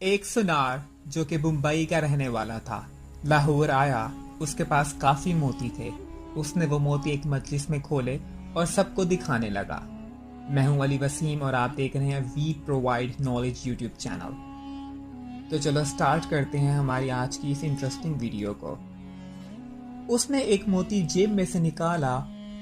एक सुनार जो कि मुंबई का रहने वाला था लाहौर आया। उसके पास काफी मोती थे। उसने वो मोती एक मजलिस में खोले और सबको दिखाने लगा। मैं हूं अली वसीम और आप देख रहे हैं we provide knowledge YouTube channel. तो चलो स्टार्ट करते हैं हमारी आज की इस इंटरेस्टिंग वीडियो को। उसने एक मोती जेब में से निकाला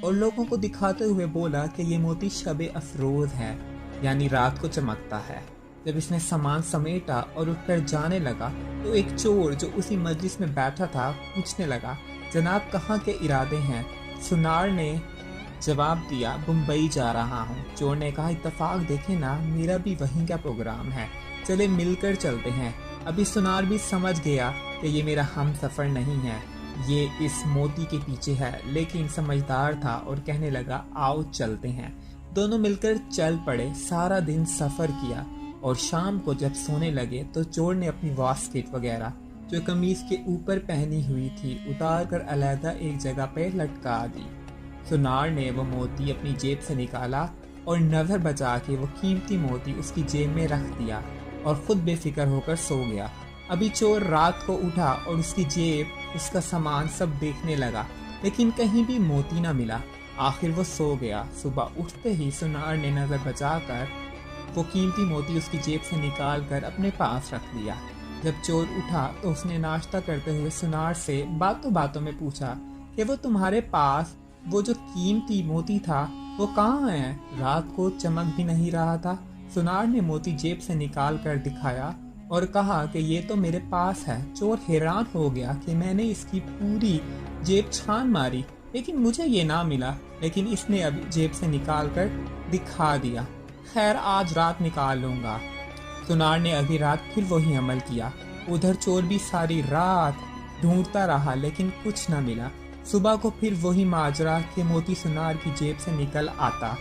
और लोगों को दिखाते हुए बोला कि ये मोती शबे अफरोज है, यानी रात को चमकता है। जब इसने सामान समेटा और उठकर जाने लगा तो एक चोर जो उसी मजलिस में बैठा था पूछने लगा, जनाब कहाँ के इरादे हैं? सुनार ने जवाब दिया, मुंबई जा रहा हूँ। चोर ने कहा, इत्तेफाक देखे ना, मेरा भी वहीं का प्रोग्राम है, चले मिलकर चलते हैं। अभी सुनार भी समझ गया कि ये मेरा हम सफ़र नहीं है, ये इस मोती के पीछे है, लेकिन समझदार था और कहने लगा, आओ चलते हैं। दोनों मिलकर चल पड़े। सारा दिन सफ़र किया और शाम को जब सोने लगे तो चोर ने अपनी वास्केट वगैरह जो कमीज के ऊपर पहनी हुई थी उतार कर अलहदा एक जगह पर लटका दी। सुनार ने वो मोती अपनी जेब से निकाला और नजर बचा के वो कीमती मोती उसकी जेब में रख दिया और खुद बेफिक्र होकर सो गया। अभी चोर रात को उठा और उसकी जेब, उसका सामान सब देखने लगा, लेकिन कहीं भी मोती ना मिला। आखिर वो सो गया। सुबह उठते ही सुनार ने नजर बचाकर वो कीमती मोती उसकी जेब से निकाल कर अपने पास रख लिया। जब चोर उठा तो उसने नाश्ता करते हुए सुनार से बातों बातों में पूछा कि वो तुम्हारे पास वो जो कीमती मोती था वो कहाँ है? रात को चमक भी नहीं रहा था। सुनार ने मोती जेब से निकाल कर दिखाया और कहा कि ये तो मेरे पास है। चोर हैरान हो गया कि मैंने इसकी पूरी जेब छान मारी लेकिन मुझे ये ना मिला, लेकिन इसने अभी जेब से निकाल कर दिखा दिया। खैर, आज रात निकाल लूंगा। सुनार ने अगली रात फिर वही अमल किया। उधर चोर भी सारी रात ढूंढता रहा लेकिन कुछ न मिला। सुबह को फिर वही माजरा कि मोती सुनार की जेब से निकल आता।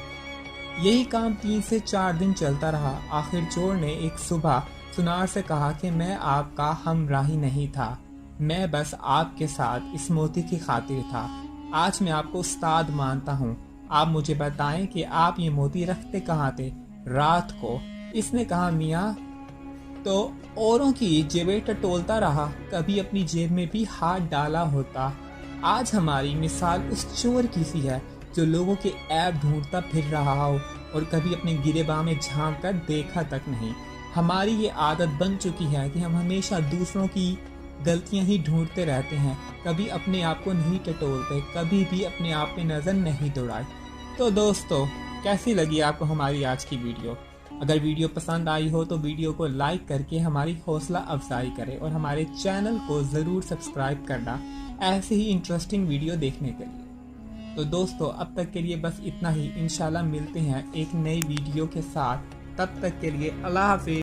यही काम 3 से 4 दिन चलता रहा। आखिर चोर ने एक सुबह सुनार से कहा कि मैं आपका हमराही नहीं था, मैं बस आपके साथ इस मोती की खातिर था। आज मैं आपको उस्ताद मानता हूँ, आप मुझे बताएं कि आप ये मोती रखते कहाँ थे रात को? इसने कहा, मियाँ तो औरों की जेबें टटोलता रहा, कभी अपनी जेब में भी हाथ डाला होता। आज हमारी मिसाल उस चोर की सी है जो लोगों के ऐब ढूंढता फिर रहा हो और कभी अपने गिरेबान में झांक कर देखा तक नहीं। हमारी ये आदत बन चुकी है कि हम हमेशा दूसरों की गलतियां ही ढूंढते रहते हैं, कभी अपने आप को नहीं टटोलते, कभी भी अपने आप पे नज़र नहीं दौड़ाए। तो दोस्तों, कैसी लगी आपको हमारी आज की वीडियो? अगर वीडियो पसंद आई हो तो वीडियो को लाइक करके हमारी हौसला अफजाई करें और हमारे चैनल को ज़रूर सब्सक्राइब करना ऐसे ही इंटरेस्टिंग वीडियो देखने के लिए। तो दोस्तों, अब तक के लिए बस इतना ही। इंशाल्लाह मिलते हैं एक नई वीडियो के साथ। तब तक के लिए अल्लाह हाफिज़।